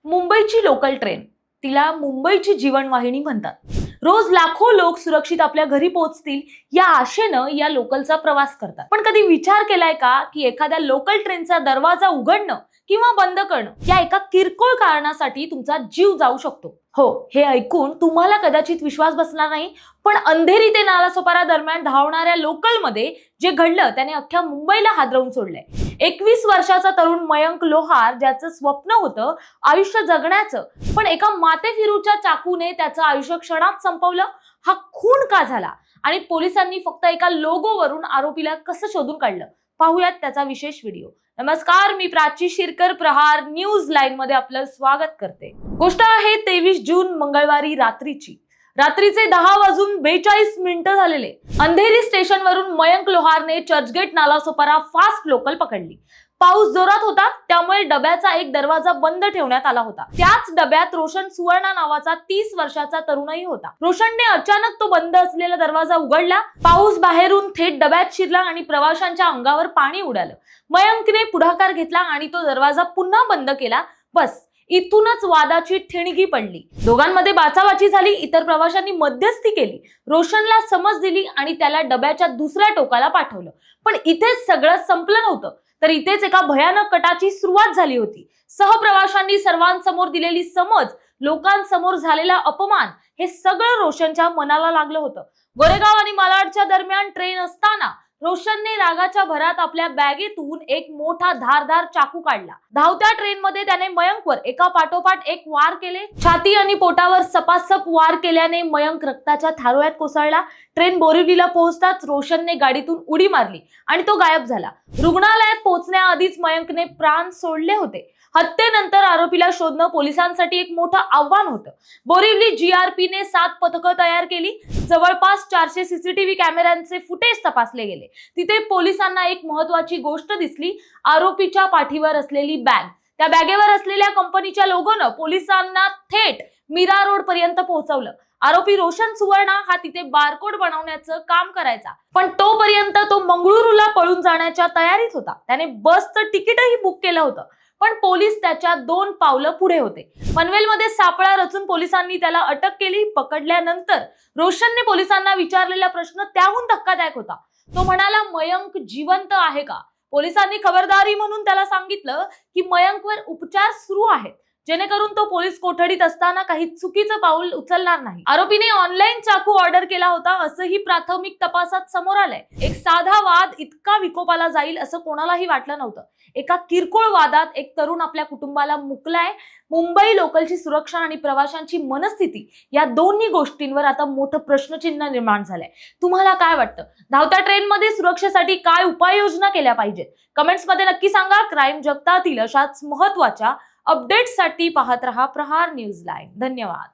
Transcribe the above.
मुंबईची local train, तिला मुंबईची जीवनवाहिनी म्हणतात. रोज लाखो लोक सुरक्षित आपल्या घरी पोहोचतील या आशेनं या लोकलचा प्रवास करतात. पण कधी विचार केलाय का की एखाद्या लोकल ट्रेनचा दरवाजा उघडणं किंवा बंद करणं या एका किरकोळ कारणासाठी तुमचा जीव जाऊ शकतो? हो, हे ऐकून तुम्हाला कदाचित विश्वास बसणार नाही, पण अंधेरी ते नालासोपारा दरम्यान धावणाऱ्या लोकलमध्ये जे घडलं त्याने अख्ख्या मुंबईला हादरवून सोडलंय. 21 वर्षाचा तरुण मयंक लोहार, ज्याचं स्वप्न होतं आयुष्य जगण्याचं, पण एका माथेफिरूच्या चाकूने त्याचं आयुष्य क्षणात संपवलं. हा खून का झाला आणि पोलिसांनी फक्त एका लोगोवरून आरोपीला कसं शोधून काढलं, पाहूयात त्याचा विशेष व्हिडिओ. नमस्कार, मी प्राची शिरकर, प्रहार न्यूज लाईन मध्ये आपलं स्वागत करते. गोष्ट आहे 23 जून मंगळवारी रात्रीचे 10:42 झालेले. अंधेरी स्टेशन वरून मयंक लोहारने चर्चगेट नालासोपारा फास्ट लोकल पकडली. पाऊस जोरात होता, त्यामुळे डब्याचा एक दरवाजा बंद ठेवण्यात आला होता. त्याच डब्यात रोशन सुवर्णा नावाचा 30 वर्षाचा तरुणही होता. रोशनने अचानक तो बंद असलेला दरवाजा उघडला. पाऊस बाहेरून थेट डब्यात शिरला आणि प्रवाशांच्या अंगावर पाणी उडालं. मयंकने पुढाकार घेतला आणि तो दरवाजा पुन्हा बंद केला. बस इथूनच वादाची ठिणगी पडली. दोघांमध्ये बाचाबाची झाली. इतर प्रवाशांनी मध्यस्थी केली, रोशनला समज दिली आणि त्याला डब्याच्या दुसऱ्या टोकाला पाठवलं. पण इथेच सगळं संपलं नव्हतं, तर इथेच एका भयानक कटाची सुरुवात झाली होती. सहप्रवाशांनी सर्वांसमोर दिलेली समज, लोकांसमोर झालेला अपमान, हे सगळं रोशनच्या मनाला लागलं होतं. गोरेगाव आणि मालाडच्या दरम्यान ट्रेन असताना रोशनने रागाच्या भरात आपल्या बॅगेतून एक मोठा धारदार चाकू काढला. धावत्या ट्रेनमध्ये त्याने मयंकवर एका पाठोपाठ एक वार केले. छाती आणि पोटावर सपासप वार केल्याने मयंक रक्ताच्या थारोळ्यात कोसळला. ट्रेन बोरिवलीला पोहोचताच रोशनने गाडीतून उडी मारली आणि तो गायब झाला. रुग्णालयात पोहोचण्याआधीच मयंकने प्राण सोडले होते. हत्येनंतर आरोपीला शोधणं पोलिसांसाठी एक मोठं आव्हान होतं. बोरिवली जीआरपीने 7 पथकं तयार केली. जवळपास 400 सीसीटीव्ही कॅमेऱ्यांचे फुटेज तपासले गेले. तिथे पोलिसांना एक महत्त्वाची गोष्ट दिसली, आरोपीच्या पाठीवर असलेली बॅग. त्या बॅगेवर असलेल्या कंपनीच्या लोगोनं पोलिसांना थेट मीरा रोड पर्यंत पोहोचवलं. आरोपी रोशन सुवर्णा हा तिथे बारकोड बनवण्याचं काम करायचा, पण तोपर्यंत तो मंगळुरूला पळून जाण्याच्या तयारीत होता. त्याने बसचं तिकीटही बुक केलं होतं, पण पोलीस त्याच्या 2 पावलं पुढे होते. पनवेलमध्ये सापळा रचून पोलिसांनी त्याला अटक केली. पकडल्यानंतर रोशनने पोलिसांना विचारलेला प्रश्न त्याहून धक्कादायक होता. तो म्हणाला, मयंक जिवंत आहे का? पोलिसांनी खबरदारी म्हणून त्याला सांगितलं की मयंकवर उपचार सुरू आहेत, जेणेकरून तो पोलीस कोठडीत असताना काही चुकीचं पाऊल उचलणार नाही. आरोपीने ऑनलाईन चाकू ऑर्डर केला होता असंही प्राथमिक तपासात समोर आलंय. एक साधा वाद इतका विकोपाला जाईल असं कोणालाही वाटलं नव्हतं. एका किरकोळ वादात एक तरुण आपल्या कुटुंबाला मुकलाय. मुंबई लोकलची सुरक्षा आणि प्रवाशांची मनस्थिती या दोन्ही गोष्टींवर आता मोठं प्रश्नचिन्ह निर्माण झालंय. तुम्हाला काय वाटतं? धावत्या ट्रेनमध्ये सुरक्षेसाठी काय उपाययोजना केल्या पाहिजेत? कमेंट्समध्ये नक्की सांगा. क्राईम जगतातील अशाच महत्त्वाच्या अपडेट्ससाठी पाहत रहा प्रहार न्यूज लाईन. धन्यवाद.